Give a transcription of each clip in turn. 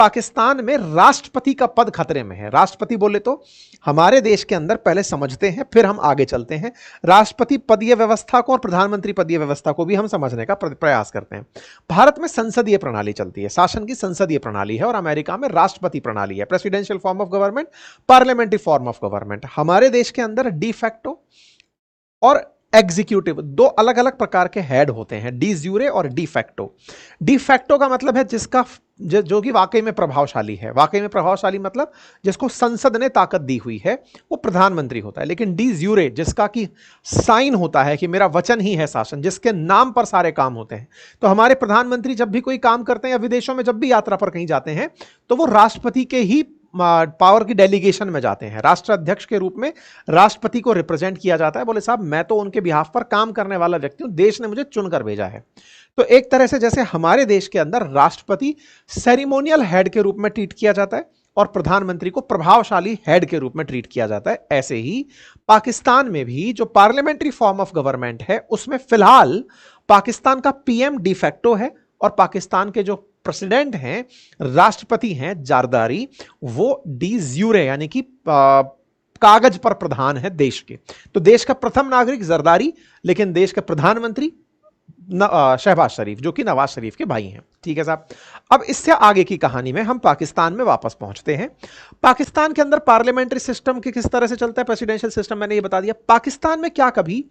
पाकिस्तान में राष्ट्रपति का पद खतरे में है। राष्ट्रपति बोले तो हमारे देश के अंदर पहले समझते हैं, फिर हम आगे चलते हैं। राष्ट्रपति पदीय व्यवस्था को और प्रधानमंत्री पदीय व्यवस्था को भी हम समझने का प्रयास करते हैं। भारत में संसदीय प्रणाली चलती है, शासन की संसदीय प्रणाली है, और अमेरिका में राष्ट्रपति प्रणाली है, presidential form of government, parliamentary form of government. हमारे देश के अंदर डी फैक्टो और एग्जीक्यूटिव दो अलग अलग प्रकार के हेड होते हैं, डी ज्यूरे और डी फैक्टो। डी फैक्टो का मतलब है जिसका जो कि वाकई में प्रभावशाली है। वाकई में प्रभावशाली मतलब जिसको संसद ने ताकत दी हुई है, वो प्रधानमंत्री होता है। लेकिन डी ज्यूरे जिसका कि साइन होता है कि मेरा वचन ही है शासन, जिसके नाम पर सारे काम होते हैं। तो हमारे प्रधानमंत्री जब भी कोई काम करते हैं या विदेशों में जब भी यात्रा पर कहीं जाते हैं तो वो राष्ट्रपति के ही पावर की डेलीगेशन में जाते हैं। राष्ट्र अध्यक्ष के रूप में राष्ट्रपति को रिप्रेजेंट किया जाता है। बोले साहब मैं तो उनके बिहाफ पर काम करने वाला व्यक्ति हूं, देश ने मुझे चुनकर भेजा है। तो एक तरह से जैसे हमारे देश के अंदर राष्ट्रपति सेरेमोनियल हेड के रूप में ट्रीट किया जाता है और प्रधानमंत्री को प्रभावशाली हेड के रूप में ट्रीट किया जाता है, ऐसे ही पाकिस्तान में भी जो पार्लियामेंट्री फॉर्म ऑफ गवर्नमेंट है उसमें फिलहाल पाकिस्तान का पीएम डी फैक्टो है और पाकिस्तान के जो प्रेसिडेंट हैं, राष्ट्रपति हैं जारदारी, वो डी ज्यूरे यानी कि कागज पर प्रधान है देश के। तो देश का प्रथम नागरिक जरदारी, लेकिन देश का प्रधानमंत्री शहबाज शरीफ, जो कि नवाज शरीफ के भाई हैं। ठीक है साहब। अब इससे आगे की कहानी में हम पाकिस्तान में वापस पहुंचते हैं। पाकिस्तान के अंदर पार्लियामेंट्री सिस्टम के किस तरह से चलता है, प्रेसिडेंशियल सिस्टम मैंने ये बता दिया। पाकिस्तान में क्या कभी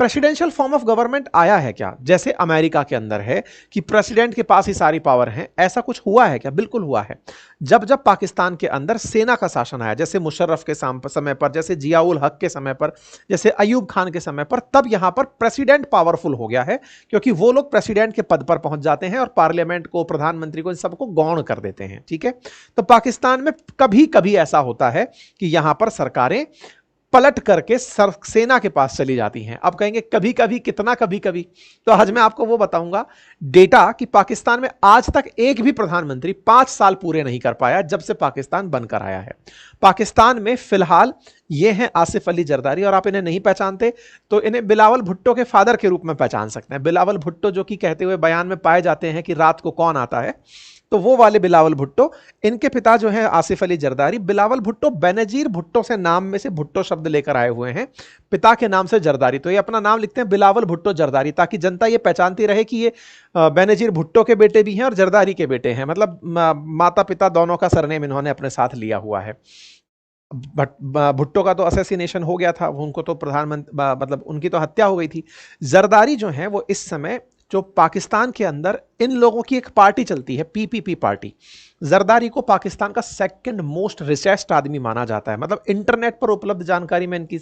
प्रेसिडेंशियल फॉर्म ऑफ गवर्नमेंट आया है क्या, जैसे अमेरिका के अंदर है कि प्रेसिडेंट के पास ही सारी पावर है? ऐसा कुछ हुआ है क्या? बिल्कुल हुआ है। जब जब पाकिस्तान के अंदर सेना का शासन आया, जैसे मुशर्रफ के समय पर, जैसे जियाउल हक के समय पर, जैसे अयूब खान के समय पर, तब यहां पर प्रेसिडेंट पावरफुल हो गया है, क्योंकि वो लोग प्रेसिडेंट के पद पर पहुंच जाते हैं और पार्लियामेंट को, प्रधानमंत्री को, इन सबको गौण कर देते हैं। ठीक है। तो पाकिस्तान में कभी कभी ऐसा होता है कि यहां पर सरकारें पलट करके सेना के पास चली जाती हैं। अब कहेंगे कभी कभी, कितना कभी कभी? तो आज मैं आपको वो बताऊंगा डेटा कि पाकिस्तान में आज तक एक भी प्रधानमंत्री 5 साल पूरे नहीं कर पाया जब से पाकिस्तान बनकर आया है। पाकिस्तान में फिलहाल ये हैं आसिफ अली जरदारी, और आप इन्हें नहीं पहचानते तो इन्हें बिलावल भुट्टो के फादर के रूप में पहचान सकते हैं। बिलावल भुट्टो जो कि कहते हुए बयान में पाए जाते हैं कि रात को कौन आता है, तो वो वाले बिलावल भुट्टो। इनके पिता जो हैं आसिफ अली जरदारी, बिलावल भुट्टो बेनजीर भुट्टो से नाम में से भुट्टो शब्द लेकर आए हुए हैं, पिता के नाम से जरदारी। तो ये अपना नाम लिखते हैं बिलावल भुट्टो जरदारी, ताकि जनता ये पहचानती रहे कि ये बेनजीर भुट्टो के बेटे भी हैं और जरदारी के बेटे हैं। मतलब माता पिता दोनों का सरनेम इन्होंने अपने साथ लिया हुआ है। भुट्टो का तो असैसिनेशन हो गया था, उनको तो प्रधानमंत्री मतलब उनकी तो हत्या हो गई थी। जरदारी जो है वो इस समय जो पाकिस्तान के अंदर इन लोगों की एक पार्टी चलती है, पीपीपी पार्टी। जरदारी को पाकिस्तान का सेकंड मोस्ट रिचेस्ट आदमी माना जाता है। मतलब इंटरनेट पर उपलब्ध जानकारी में इनकी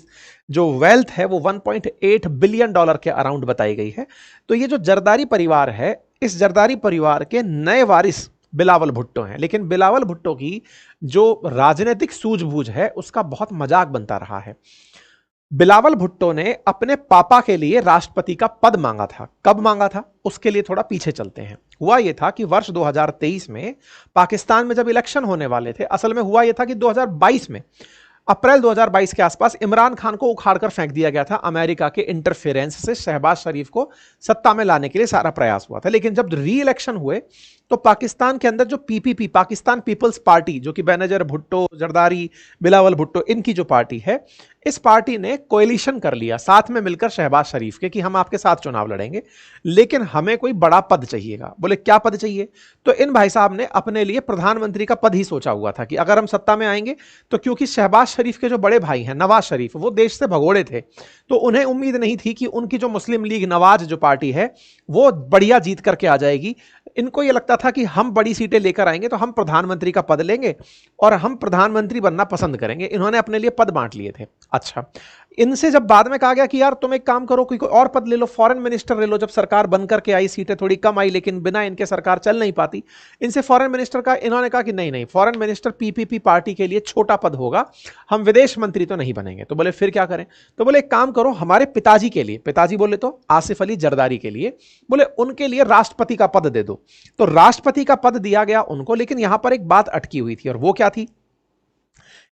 जो वेल्थ है वो 1.8 बिलियन डॉलर के अराउंड बताई गई है। तो ये जो जरदारी परिवार है, इस जरदारी परिवार के नए वारिस बिलावल भुट्टो हैं। लेकिन बिलावल भुट्टो की जो राजनीतिक सूझबूझ है उसका बहुत मजाक बनता रहा है। बिलावल भुट्टो ने अपने पापा के लिए राष्ट्रपति का पद मांगा था। कब मांगा था उसके लिए थोड़ा पीछे चलते हैं। हुआ यह था कि वर्ष 2023 में पाकिस्तान में जब इलेक्शन होने वाले थे, असल में हुआ यह था कि 2022 में, अप्रैल 2022 के आसपास इमरान खान को उखाड़कर फेंक दिया गया था। अमेरिका के इंटरफेरेंस से शहबाज शरीफ को सत्ता में लाने के लिए सारा प्रयास हुआ था। लेकिन जब री इलेक्शन हुए तो पाकिस्तान के अंदर जो पीपीपी, पाकिस्तान पीपल्स पार्टी, जो कि बेनजीर भुट्टो, जरदारी, बिलावल भुट्टो, इनकी जो पार्टी है, इस पार्टी ने कोएलिशन कर लिया साथ में मिलकर शहबाज शरीफ के कि हम आपके साथ चुनाव लड़ेंगे, लेकिन हमें कोई बड़ा पद चाहिएगा। बोले क्या पद चाहिए? तो इन भाई साहब ने अपने लिए प्रधानमंत्री का पद ही सोचा हुआ था कि अगर हम सत्ता में आएंगे तो, क्योंकि शहबाज शरीफ के जो बड़े भाई हैं नवाज शरीफ, वो देश से भगोड़े थे, तो उन्हें उम्मीद नहीं थी कि उनकी जो मुस्लिम लीग नवाज जो पार्टी है वो बढ़िया जीत करके आ जाएगी। इनको ये लगता था कि हम बड़ी सीटें लेकर आएंगे तो हम प्रधानमंत्री का पद लेंगे और हम प्रधानमंत्री बनना पसंद करेंगे। इन्होंने अपने लिए पद बांट लिए थे। अच्छा, इनसे जब बाद में कहा गया कि यार तुम एक काम करो, कोई और पद ले लो, फॉरेन मिनिस्टर ले लो, जब सरकार बन करके आई, सीटें थोड़ी कम आई लेकिन बिना इनके सरकार चल नहीं पाती, इनसे फॉरेन मिनिस्टर का, इन्होंने कहा कि नहीं, फॉरेन मिनिस्टर पीपीपी पार्टी के लिए छोटा पद होगा, हम विदेश मंत्री तो नहीं बनेंगे। तो बोले फिर क्या करें? तो बोले एक काम करो, हमारे पिताजी के लिए, पिताजी बोले तो आसिफ अली जरदारी के लिए, बोले उनके लिए राष्ट्रपति का पद दे दो। तो राष्ट्रपति का पद दिया गया उनको, लेकिन यहां पर एक बात अटकी हुई थी, और वो क्या थी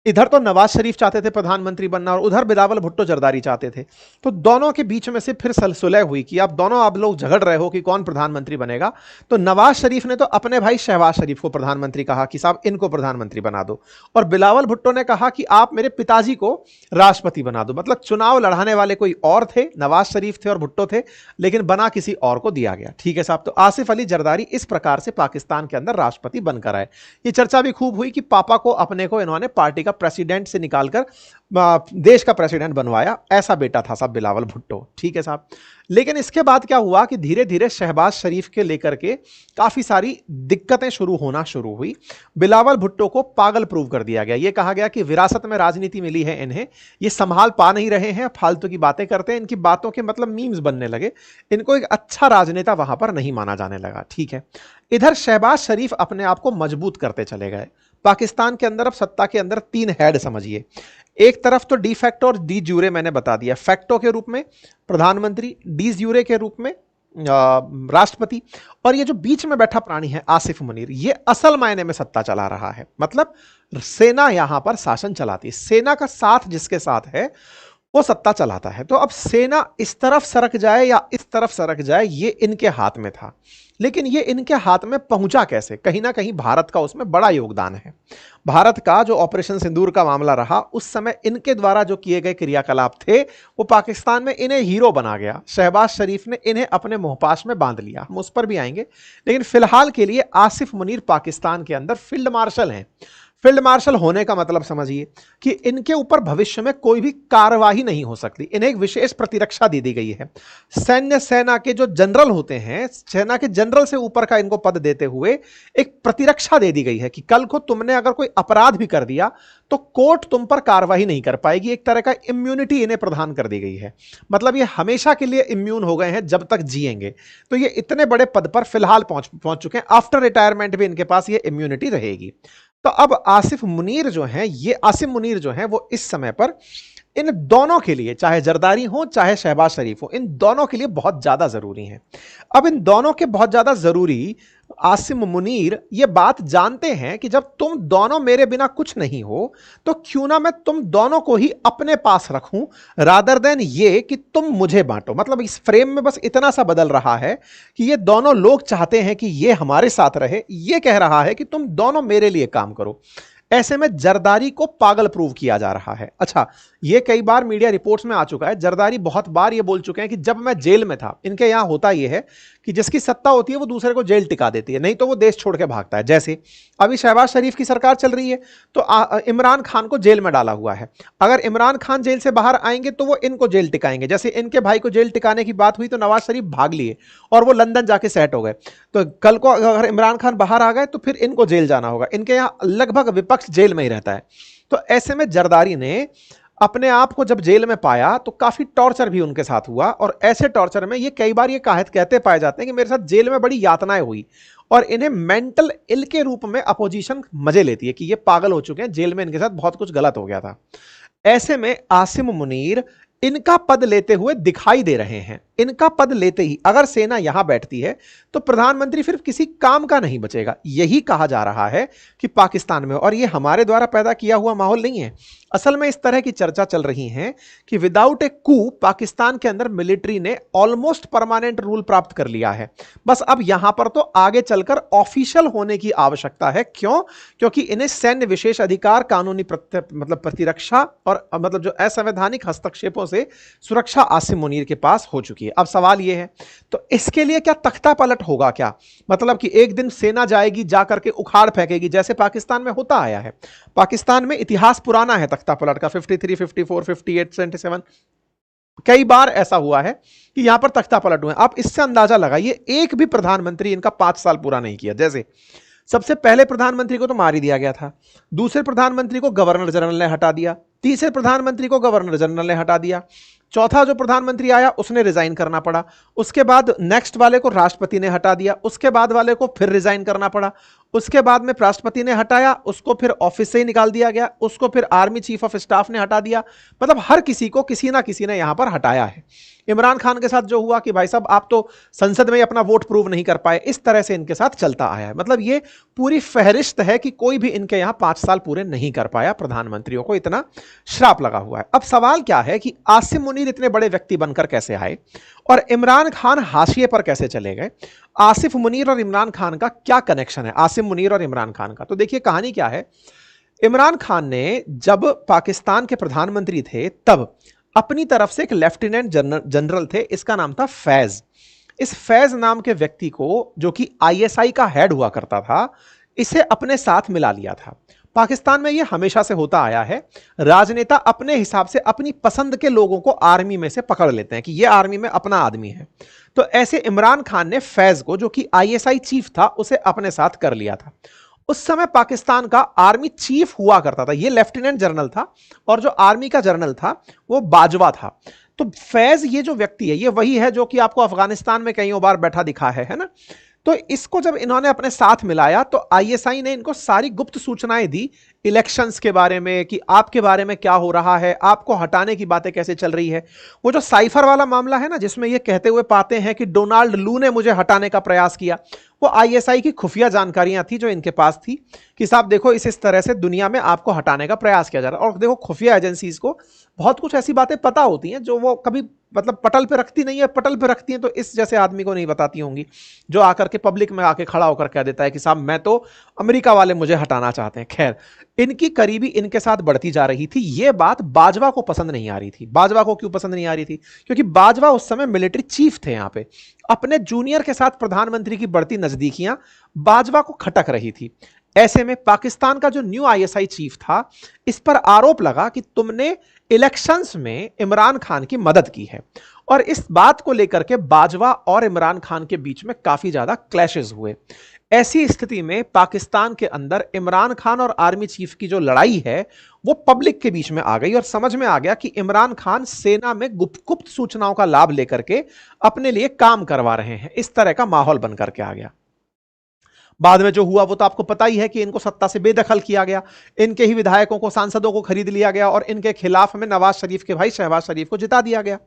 इधर तो नवाज शरीफ चाहते थे प्रधानमंत्री बनना और उधर बिलावल भुट्टो जरदारी चाहते थे। तो दोनों के बीच में से फिर सुलह हुई कि आप लोग झगड़ रहे हो कि कौन प्रधानमंत्री बनेगा। तो नवाज शरीफ ने तो अपने भाई शहबाज शरीफ को प्रधानमंत्री कहा कि साहब इनको प्रधानमंत्री बना दो, और बिलावल भुट्टो ने कहा कि आप मेरे पिताजी को राष्ट्रपति बना दो। मतलब चुनाव लड़ाने वाले कोई और थे, नवाज शरीफ थे और भुट्टो थे, लेकिन बना किसी और को दिया गया। ठीक है साहब। तो आसिफ अली जरदारी इस प्रकार से पाकिस्तान के अंदर राष्ट्रपति बनकर आए। ये चर्चा भी खूब हुई कि पापा को अपने को इन्होंने पार्टी का प्रेसिडेंट से निकालकर देश का प्रेसिडेंट बनवाया, ऐसा बेटा था साहब बिलावल भुट्टो। ठीक है साहब। लेकिन इसके बाद क्या हुआ कि धीरे धीरे शहबाज शरीफ के लेकर के काफी सारी दिक्कतें शुरू हुई। बिलावल भुट्टो को पागल प्रूव कर दिया गया। यह कहा गया कि विरासत में राजनीति मिली है इन्हें, ये संभाल पा नहीं रहे हैं, फालतू की बातें करते हैं, इनकी बातों के मतलब मीम्स बनने लगे, इनको एक अच्छा राजनेता वहां पर नहीं माना जाने लगा। ठीक है। इधर शहबाज शरीफ अपने आप को मजबूत करते चले गए। पाकिस्तान के अंदर अब सत्ता के अंदर तीन हेड समझिए। एक तरफ तो डी फैक्टो और डी ज्यूरे मैंने बता दिया, फैक्टो के रूप में प्रधानमंत्री, डी ज्यूरे के रूप में राष्ट्रपति, और ये जो बीच में बैठा प्राणी है आसिफ मुनीर, ये असल मायने में सत्ता चला रहा है। मतलब सेना यहां पर शासन चलाती है, सेना का साथ जिसके साथ है वो सत्ता चलाता है। तो अब सेना इस तरफ सरक जाए या इस तरफ सरक जाए ये इनके हाथ में था, लेकिन ये इनके हाथ में पहुंचा कैसे? कहीं ना कहीं भारत का उसमें बड़ा योगदान है। भारत का जो ऑपरेशन सिंदूर का मामला रहा, उस समय इनके द्वारा जो किए गए क्रियाकलाप थे वो पाकिस्तान में इन्हें हीरो बना गया। शहबाज शरीफ ने इन्हें अपने मुंहपाश में बांध लिया, हम उस पर भी आएंगे। लेकिन फिलहाल के लिए आसिफ मुनीर पाकिस्तान के अंदर फील्ड मार्शल हैं। फील्ड मार्शल होने का मतलब समझिए कि इनके ऊपर भविष्य में कोई भी कार्यवाही नहीं हो सकती, इन्हें एक विशेष प्रतिरक्षा दे दी गई है। सेना के जो जनरल होते हैं, सेना के जनरल से ऊपर का इनको पद देते हुए एक प्रतिरक्षा दे दी गई है कि कल को तुमने अगर कोई अपराध भी कर दिया तो कोर्ट तुम पर कार्यवाही नहीं कर पाएगी। एक तरह का इम्यूनिटी इन्हें प्रदान कर दी गई है। मतलब ये हमेशा के लिए इम्यून हो गए हैं जब तक जिएंगे। तो ये इतने बड़े पद पर फिलहाल पहुंच चुके हैं, आफ्टर रिटायरमेंट भी इनके पास ये इम्यूनिटी रहेगी। तो अब आसिफ मुनीर जो हैं वो इस समय पर इन दोनों के लिए, चाहे जरदारी हो चाहे शहबाज शरीफ हो, इन दोनों के लिए बहुत ज्यादा जरूरी हैं। अब इन दोनों के बहुत ज्यादा जरूरी आसिफ मुनीर ये बात जानते हैं कि जब तुम दोनों मेरे बिना कुछ नहीं हो तो क्यों ना मैं तुम दोनों को ही अपने पास रखूं, रादर देन ये कि तुम मुझे बांटो। मतलब इस फ्रेम में बस इतना सा बदल रहा है कि ये दोनों लोग चाहते हैं कि ये हमारे साथ रहे, ये कह रहा है कि तुम दोनों मेरे लिए काम करो। ऐसे में जरदारी को पागल प्रूव किया जा रहा है। अच्छा, ये कई बार मीडिया रिपोर्ट्स में आ चुका है, जरदारी बहुत बार ये बोल चुके हैं कि जब मैं जेल में था, इनके यहां होता यह है कि जिसकी सत्ता होती है वो दूसरे को जेल टिका देती है, नहीं तो वो देश छोड़ के भागता है। जैसे अभी शहबाज शरीफ की सरकार चल रही है तो इमरान खान को जेल में डाला हुआ है, अगर इमरान खान जेल से बाहर आएंगे तो वो इनको जेल टिकाएंगे। जैसे इनके भाई को जेल टिकाने की बात हुई तो नवाज शरीफ भाग लिए और वो लंदन जाके सेट हो गए। तो कल को अगर इमरान खान बाहर आ गए तो फिर इनको जेल जाना होगा। इनके यहां लगभग विपक्ष जेल में ही रहता है। तो ऐसे में जरदारी ने अपने आप को जब जेल में पाया तो काफी टॉर्चर भी उनके साथ हुआ, और ऐसे टॉर्चर में ये कई बार ये कहते पाए जाते हैं कि मेरे साथ जेल में बड़ी यातनाएं हुई, और इन्हें मेंटल इल के रूप में अपोजिशन मजे लेती है कि ये पागल हो चुके हैं, जेल में इनके साथ बहुत कुछ गलत हो गया था। ऐसे में आसिफ मुनीर इनका पद लेते हुए दिखाई दे रहे हैं। इनका पद लेते ही अगर सेना यहां बैठती है तो प्रधानमंत्री फिर किसी काम का नहीं बचेगा। यही कहा जा रहा है कि पाकिस्तान में, और ये हमारे द्वारा पैदा किया हुआ माहौल नहीं है, असल में इस तरह की चर्चा चल रही है कि विदाउट ए कू पाकिस्तान के अंदर मिलिट्री ने ऑलमोस्ट परमानेंट रूल प्राप्त कर लिया है। बस अब यहां पर तो आगे चलकर ऑफिशियल होने की आवश्यकता है। क्यों? क्योंकि इन्हें सैन्य विशेष अधिकार, कानूनी प्रतिरक्षा और मतलब जो असंवैधानिक हस्तक्षेपों से सुरक्षा आसिफ मुनीर के पास हो चुकी है। अब सवाल यह है, तो इसके लिए क्या तख्ता पलट होगा क्या? मतलब कि एक दिन सेना जाएगी, जाकर के उखाड़ फेंकेगी, जैसे पाकिस्तान में होता आया है। पाकिस्तान में इतिहास पुराना है तख्ता पलट का, 53, 54, 58, 77 कई बार ऐसा हुआ है कि यहां पर तख्ता पलट हुए। आप इससे अंदाजा लगाइए, एक भी प्रधानमंत्री इनका 5 साल पूरा नहीं किया। जैसे सबसे पहले प्रधानमंत्री को तो मार ही दिया गया था, दूसरे प्रधानमंत्री को गवर्नर जनरल ने हटा दिया, तीसरे प्रधानमंत्री को गवर्नर जनरल ने हटा दिया, चौथा जो प्रधानमंत्री आया उसने रिजाइन करना पड़ा, उसके बाद नेक्स्ट वाले को राष्ट्रपति ने हटा दिया, उसके बाद वाले को फिर रिजाइन करना पड़ा, उसके बाद में राष्ट्रपति ने हटाया, उसको फिर ऑफिस से ही निकाल दिया गया, उसको फिर आर्मी चीफ ऑफ स्टाफ ने हटा दिया। मतलब हर किसी को किसी ना किसी ने यहां पर हटाया है। इमरान खान के साथ जो हुआ कि भाई साहब आप तो संसद में अपना वोट प्रूव नहीं कर पाए, इस तरह से इनके साथ चलता आया है। मतलब ये पूरी फहरिस्त है कि कोई भी इनके यहां 5 साल पूरे नहीं कर पाया, प्रधानमंत्रियों को इतना श्राप लगा हुआ है। अब सवाल क्या है कि आसिम मुनीर इतने बड़े व्यक्ति बनकर कैसे आए और इमरान खान हाशिए पर कैसे चले गए? आसिफ मुनीर और इमरान खान का क्या कनेक्शन है, आसिम मुनीर और इमरान खान का? तो देखिए कहानी क्या है। इमरान खान ने जब पाकिस्तान के प्रधानमंत्री थे तब अपनी तरफ से एक लेफ्टिनेंट जनरल थे, इसका नाम था फैज। इस फैज नाम के व्यक्ति को, जो कि आईएसआई का हेड हुआ करता था, इसे अपने साथ मिला लिया था। पाकिस्तान में यह हमेशा से होता आया है, राजनेता अपने हिसाब से अपनी पसंद के लोगों को आर्मी में से पकड़ लेते हैं कि यह आर्मी में अपना आदमी है। तो ऐसे इमरान खान ने फैज को, जो कि आईएसआई चीफ था, उसे अपने साथ कर लिया था। उस समय पाकिस्तान का आर्मी चीफ हुआ करता था, यह लेफ्टिनेंट जनरल था, और जो आर्मी का जनरल था वो बाजवा था। तो फैज ये जो व्यक्ति है, ये वही है जो कि आपको अफगानिस्तान में कईयों बार बैठा दिखा है ना। तो इसको जब इन्होंने अपने साथ मिलाया तो आईएसआई ने इनको सारी गुप्त सूचनाएं दी इलेक्शंस के बारे में, कि आपके बारे में क्या हो रहा है, आपको हटाने की बातें कैसे चल रही है। वो जो साइफर वाला मामला है ना, जिसमें ये कहते हुए पाते हैं कि डोनाल्ड लू ने मुझे हटाने का प्रयास किया, वो आईएसआई की खुफिया जानकारियां थी जो इनके पास थी कि साहब देखो इस तरह से दुनिया में आपको हटाने का प्रयास किया जा रहा है। और देखो खुफिया एजेंसीज को बहुत कुछ ऐसी बातें पता होती हैं जो वो कभी मतलब पटल पे रखती नहीं है, पटल पे रखती हैं तो इस जैसे आदमी को नहीं बताती होंगी, जो आकर के पब्लिक में आके खड़ा होकर कह देता है कि साहब मैं तो, अमेरिका वाले मुझे हटाना चाहते हैं। खैर, इनकी करीबी इनके साथ बढ़ती जा रही थी। यह बात बाजवा को पसंद नहीं आ रही थी। बाजवा को क्यों पसंद नहीं आ रही थी? क्योंकि बाजवा उस समय मिलिट्री चीफ थे यहां पे। अपने जूनियर के साथ प्रधानमंत्री की बढ़ती नजदीकियां बाजवा को खटक रही थी। ऐसे में पाकिस्तान का जो न्यू आईएसआई चीफ था, इस पर आरोप लगा कि तुमने इलेक्शंस में इमरान खान की मदद की है। और इस बात को लेकर के बाजवा और इमरान खान के बीच में काफी ज्यादा क्लैशेस हुए। ऐसी स्थिति में पाकिस्तान के अंदर इमरान खान और आर्मी चीफ की जो लड़ाई है वो पब्लिक के बीच में आ गई और समझ में आ गया कि इमरान खान सेना में गुप्त सूचनाओं का लाभ लेकर के अपने लिए काम करवा रहे हैं। इस तरह का माहौल बन करके आ गया। बाद में जो हुआ वो तो आपको पता ही है कि इनको सत्ता से बेदखल किया गया, इनके ही विधायकों को, सांसदों को खरीद लिया गया और इनके खिलाफ में नवाज शरीफ के भाई शहबाज शरीफ को जिता दिया गया।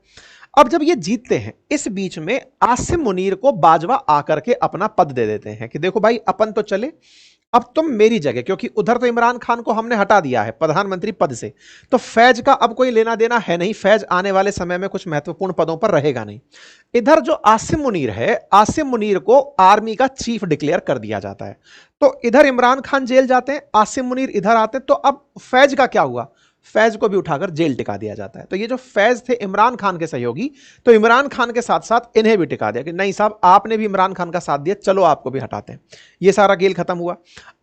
अब जब ये जीतते हैं, इस बीच में आसिम मुनीर को बाजवा आकर के अपना पद दे देते हैं कि देखो भाई अपन तो चले, अब तुम मेरी जगह, क्योंकि उधर तो इमरान खान को हमने हटा दिया है प्रधानमंत्री पद से, तो फैज का अब कोई लेना देना है नहीं। फैज आने वाले समय में कुछ महत्वपूर्ण पदों पर रहेगा नहीं। इधर जो आसिम मुनीर है, आसिम मुनीर को आर्मी का चीफ डिक्लेयर कर दिया जाता है। तो इधर इमरान खान जेल जाते हैं, आसिम मुनीर इधर आते हैं। तो अब फैज का क्या हुआ? फैज को भी उठाकर जेल टिका दिया जाता है। तो ये जो फैज थे इमरान खान के सहयोगी, तो इमरान खान के साथ साथ इन्हें भी टिका दिया कि नहीं साहब आपने भी इमरान खान का साथ दिया, चलो आपको भी हटाते हैं। ये सारा खेल खत्म हुआ।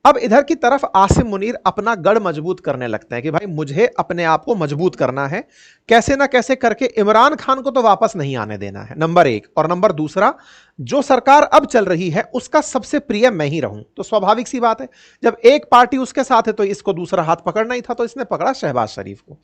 अब इधर की तरफ आसिम मुनीर अपना गढ़ मजबूत करने लगते हैं कि भाई मुझे अपने आप को मजबूत करना है, कैसे ना कैसे करके इमरान खान को तो वापस नहीं आने देना है, नंबर एक। और नंबर दूसरा, जो सरकार अब चल रही है उसका सबसे प्रिय मैं ही रहूं। तो स्वाभाविक सी बात है, जब एक पार्टी उसके साथ है तो इसको दूसरा हाथ पकड़ना ही था। तो इसने पकड़ा शहबाज शरीफ को।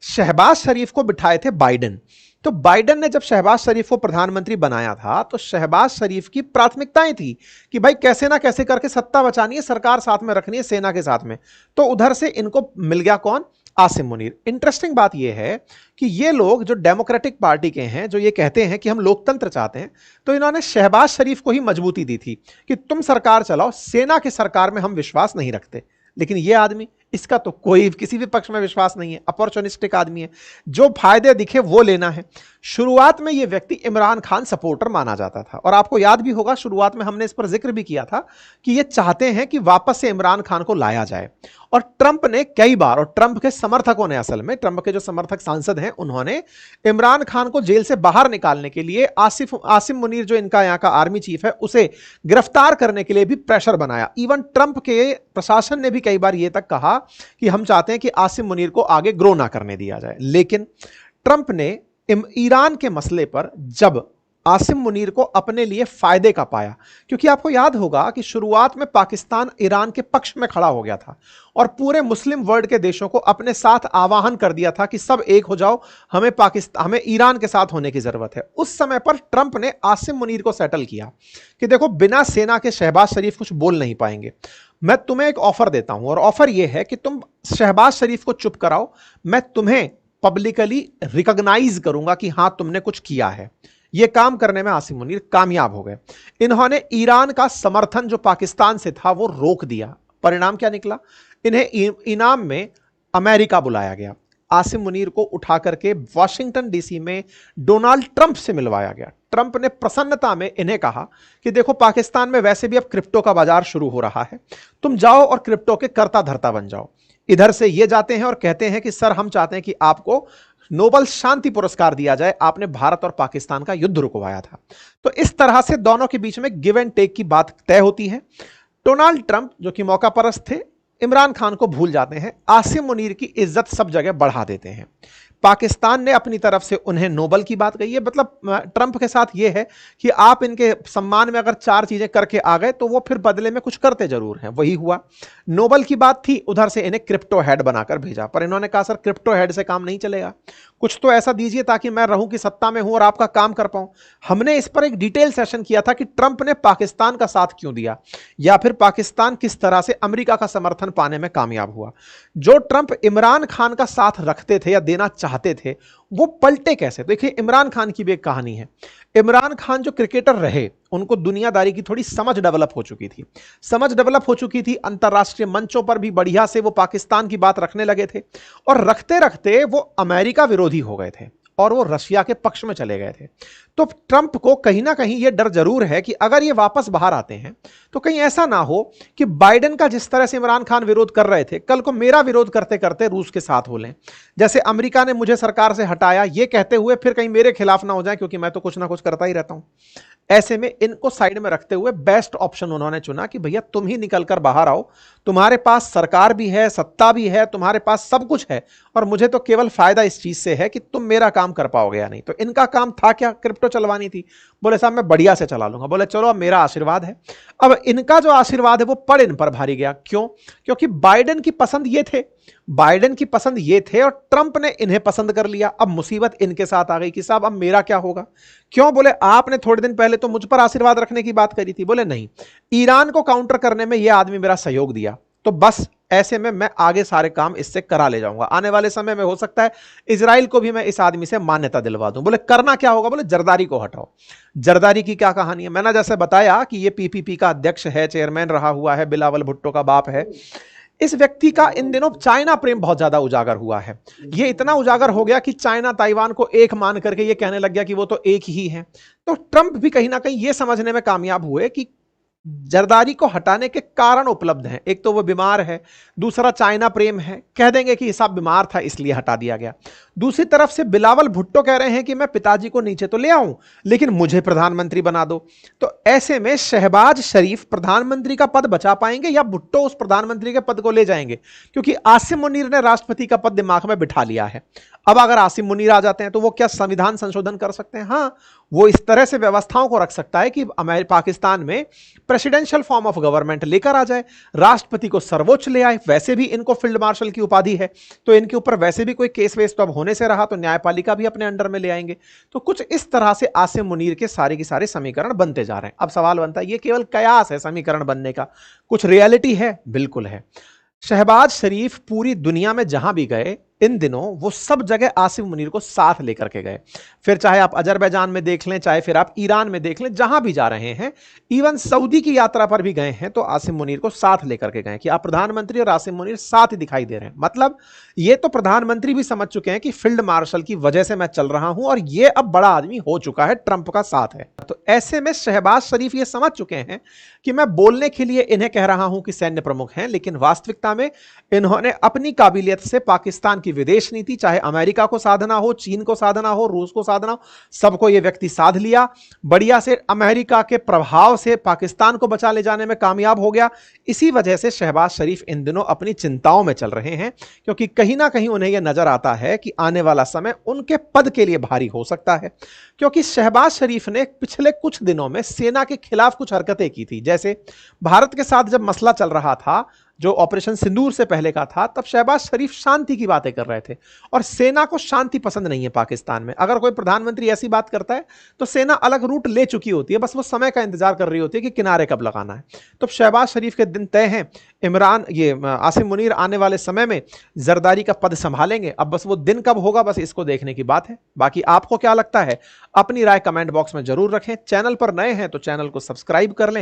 शहबाज शरीफ को बिठाए थे बाइडेन। तो बाइडेन ने जब शहबाज शरीफ को प्रधानमंत्री बनाया था तो शहबाज शरीफ की प्राथमिकताएं थी कि भाई कैसे ना कैसे करके सत्ता बचानी है, सरकार साथ में रखनी है, सेना के साथ में। तो उधर से इनको मिल गया कौन? आसिम मुनीर। इंटरेस्टिंग बात यह है कि ये लोग जो डेमोक्रेटिक पार्टी के हैं, जो ये कहते हैं कि हम लोकतंत्र चाहते हैं, तो इन्होंने शहबाज शरीफ को ही मजबूती दी थी कि तुम सरकार चलाओ, सेना की सरकार में हम विश्वास नहीं रखते। लेकिन ये आदमी, इसका तो कोई किसी भी पक्ष में विश्वास नहीं है, अपॉर्चुनिस्टिक आदमी है, जो फायदे दिखे वो लेना है। शुरुआत में ये व्यक्ति इमरान खान सपोर्टर माना जाता था और आपको याद भी होगा शुरुआत में हमने इस पर जिक्र भी किया था कि ये चाहते हैं कि वापस से इमरान खान को लाया जाए। और ट्रंप ने कई बार, और ट्रंप के समर्थकों ने, असल में ट्रंप के जो समर्थक सांसद हैं, उन्होंने इमरान खान को जेल से बाहर निकालने के लिए आसिम मुनीर जो इनका यहाँ का आर्मी चीफ है उसे गिरफ्तार करने के लिए भी प्रेशर बनाया। इवन ट्रंप के प्रशासन ने भी कई बार यह तक कहा कि हम चाहते हैं कि आसिम मुनीर को आगे ग्रो ना करने दिया जाए। लेकिन ट्रंप ने ईरान के मसले पर जब आसिम मुनीर को अपने लिए फायदे का पाया, क्योंकि आपको याद होगा कि शुरुआत में पाकिस्तान ईरान के पक्ष में खड़ा हो गया था और पूरे मुस्लिम वर्ल्ड के देशों को अपने साथ आह्वान कर दिया था कि सब एक हो जाओ, हमें ईरान के साथ होने की जरूरत है। उस समय पर ट्रंप ने आसिम मुनीर को सेटल किया कि देखो बिना सेना के शहबाज शरीफ कुछ बोल नहीं पाएंगे, मैं तुम्हें एक ऑफर देता हूं और ऑफर यह है कि तुम शहबाज शरीफ को चुप कराओ, मैं तुम्हें पब्लिकली रिकॉग्नाइज करूंगा कि हां तुमने कुछ किया है। यह काम करने में आसिम मुनीर कामयाब हो गए। इन्होंने ईरान का समर्थन जो पाकिस्तान से था वो रोक दिया। परिणाम क्या निकला? इन्हें इनाम में अमेरिका बुलाया गया। आसिम मुनीर को उठा करके वॉशिंगटन डीसी में डोनाल्ड ट्रंप से मिलवाया गया। ट्रंप ने प्रसन्नता में इन्हें कहा कि देखो, पाकिस्तान में वैसे भी अब क्रिप्टो का बाजार शुरू हो रहा है, तुम जाओ और क्रिप्टो के कर्ता धर्ता बन जाओ। इधर से ये जाते हैं और कहते हैं कि सर हम चाहते हैं कि आपको नोबेल शांति पुरस्कार दिया जाए, आपने भारत और पाकिस्तान का युद्ध रुकवाया था। तो इस तरह से दोनों के बीच में गिव एंड टेक की बात तय होती है। डोनाल्ड ट्रंप जो कि मौका परस्त थे, इमरान खान को भूल जाते हैं, आसिम मुनीर की इज्जत सब जगह बढ़ा देते हैं। पाकिस्तान ने अपनी तरफ से उन्हें नोबेल की बात कही है। मतलब ट्रंप के साथ यह है कि आप इनके सम्मान में अगर 4 चीजें करके आ गए तो वो फिर बदले में कुछ करते जरूर हैं। वही हुआ, नोबेल की बात थी, उधर से इन्हें क्रिप्टो हेड बनाकर भेजा। पर इन्होंने कहा सर क्रिप्टो हेड से काम नहीं चलेगा, कुछ तो ऐसा दीजिए ताकि मैं रहूं कि सत्ता में हूं और आपका काम कर पाऊं। हमने इस पर एक डिटेल सेशन किया था कि ट्रंप ने पाकिस्तान का साथ क्यों दिया, या फिर पाकिस्तान किस तरह से अमेरिका का समर्थन पाने में कामयाब हुआ। जो ट्रंप इमरान खान का साथ रखते थे या देना चाहते थे, वो पलटे कैसे? देखिए, इमरान खान की भी एक कहानी है। इमरान खान जो क्रिकेटर रहे, उनको दुनियादारी की थोड़ी समझ डेवलप हो चुकी थी। समझ डेवलप हो चुकी थी, अंतरराष्ट्रीय मंचों पर भी बढ़िया से वो पाकिस्तान की बात रखने लगे थे, और रखते रखते वो अमेरिका विरोधी हो गए थे और वो रशिया के पक्ष में चले गए थे। तो ट्रंप को कहीं ना कहीं ये डर जरूर है कि अगर ये वापस बाहर आते हैं तो कहीं ऐसा ना हो कि बाइडेन का जिस तरह से इमरान खान विरोध कर रहे थे, कल को मेरा विरोध करते करते रूस के साथ हो लें। जैसे अमेरिका ने मुझे सरकार से हटाया ये कहते हुए फिर कहीं मेरे खिलाफ ना हो जाए, क्योंकि मैं तो कुछ ना कुछ करता ही रहता हूं। ऐसे में इनको साइड में रखते हुए बेस्ट ऑप्शन उन्होंने चुना कि भैया तुम ही निकलकर बाहर आओ, तुम्हारे पास सरकार भी है, सत्ता भी है, तुम्हारे पास सब कुछ है, और मुझे तो केवल फायदा इस चीज से है कि तुम मेरा काम कर पाओगे या नहीं। तो इनका काम था क्या? क्रिप्टो चलवानी थी। बोले साहब मैं बढ़िया से चला लूंगा। बोले चलो अब मेरा आशीर्वाद है। अब इनका जो आशीर्वाद है वो पड़ इन पर भारी गया। क्यों? क्योंकि बाइडेन की पसंद ये थे, बाइडेन की पसंद ये थे और ट्रंप ने इन्हें पसंद कर लिया। अब मुसीबत इनके साथ आ गई कि साहब अब मेरा क्या होगा? क्यों? बोले आपने थोड़े दिन पहले तो मुझ पर आशीर्वाद रखने की बात करी थी। बोले नहीं, ईरान को काउंटर करने में यह आदमी मेरा सहयोग दिया, तो बस ऐसे में मैं आगे सारे काम इससे करा ले जाऊंगा। आने वाले समय में हो सकता है इजराइल को भी मैं इस आदमी से मान्यता दिलवा दूं। बोले करना क्या होगा? बोले जरदारी को हटाओ। जरदारी की क्या कहानी है? मैंने जैसे बताया कि ये पीपीपी का अध्यक्ष है, चेयरमैन रहा हुआ है, बिलावल भुट्टो का बाप है। इस व्यक्ति का इन दिनों चाइना प्रेम बहुत ज्यादा उजागर हुआ है। ये इतना उजागर हो गया कि चाइना ताइवान को एक मान करके ये कहने लग गया कि वो तो एक ही है। तो ट्रंप भी कहीं ना कहीं ये समझने में कामयाब हुए कि जरदारी को हटाने के कारण उपलब्ध हैं। एक तो वो बीमार है, दूसरा चाइना प्रेम है, कह देंगे कि साहब बीमार था इसलिए हटा दिया गया। दूसरी तरफ से बिलावल भुट्टो कह रहे हैं कि मैं पिताजी को नीचे तो ले आऊं लेकिन मुझे प्रधानमंत्री बना दो। तो ऐसे में शहबाज शरीफ प्रधानमंत्री का पद बचा पाएंगे या भुट्टो उस प्रधानमंत्री के पद को ले जाएंगे? क्योंकि आसिम मुनीर ने राष्ट्रपति का पद दिमाग में बिठा लिया है। अब अगर आसिम मुनीर आ जाते हैं तो वो क्या संविधान संशोधन कर सकते हैं? हाँ, वो इस तरह से व्यवस्थाओं को रख सकता है कि पाकिस्तान में प्रेसिडेंशियल फॉर्म ऑफ गवर्नमेंट लेकर आ जाए, राष्ट्रपति को सर्वोच्च ले आए। वैसे भी इनको फील्ड मार्शल की उपाधि है, तो इनके ऊपर वैसे भी कोई केस वेस तो अब होने से रहा, तो न्यायपालिका भी अपने अंडर में ले आएंगे। तो कुछ इस तरह से आसिम मुनीर के सारे के सारे समीकरण बनते जा रहे हैं। अब सवाल बनता है ये केवल कयास है समीकरण बनने का, कुछ रियलिटी है? बिल्कुल है। शहबाज शरीफ पूरी दुनिया में जहां भी गए इन दिनों वो सब जगह आसिम मुनीर को साथ लेकर के गए। फिर चाहे आप अजरबैजान में देख लें, चाहे फिर आप ईरान में देख लें, जहां भी जा रहे हैं, इवन सऊदी की यात्रा पर भी गए हैं तो आसिम मुनीर को साथ लेकर के गए कि आप प्रधानमंत्री और आसिम मुनीर साथ ही दिखाई दे रहे हैं। मतलब ये तो प्रधानमंत्री भी समझ चुके हैं कि फील्ड मार्शल की वजह से मैं चल रहा हूं और ये अब बड़ा आदमी हो चुका है, ट्रंप का साथ है। तो ऐसे में शहबाज शरीफ ये समझ चुके हैं कि मैं बोलने के लिए इन्हें कह रहा हूं कि सैन्य प्रमुख हैं, लेकिन वास्तविकता में इन्होंने अपनी काबिलियत से पाकिस्तान की विदेश नीति, चाहे अमेरिका को साधना हो, चीन को साधना हो, रूस को साधना हो, सबको यह व्यक्ति साध लिया। बढ़िया से अमेरिका के प्रभाव से पाकिस्तान को बचा ले जाने में कामयाब हो गया। इसी वजह से शहबाज शरीफ इन दिनों अपनी चिंताओं में चल रहे हैं, क्योंकि कहीं ना कहीं उन्हें यह नजर आता है कि आने वाला समय उनके पद के लिए भारी हो सकता है। क्योंकि शहबाज शरीफ ने पिछले कुछ दिनों में सेना के खिलाफ कुछ हरकतें की थी। जैसे भारत के साथ जब मसला चल रहा था, जो ऑपरेशन सिंदूर से पहले का था, तब शहबाज शरीफ शांति की बातें कर रहे थे और सेना को शांति पसंद नहीं है पाकिस्तान में। अगर कोई प्रधानमंत्री ऐसी बात करता है तो सेना अलग रूट ले चुकी होती है, बस वो समय का इंतजार कर रही होती है कि किनारे कब लगाना है। तो शहबाज शरीफ के दिन तय हैं। आसिम मुनीर आने वाले समय में जरदारी का पद संभालेंगे। अब बस वो दिन कब होगा, बस इसको देखने की बात है। बाकी आपको क्या लगता है, अपनी राय कमेंट बॉक्स में जरूर रखें। चैनल पर नए हैं तो चैनल को सब्सक्राइब कर लें।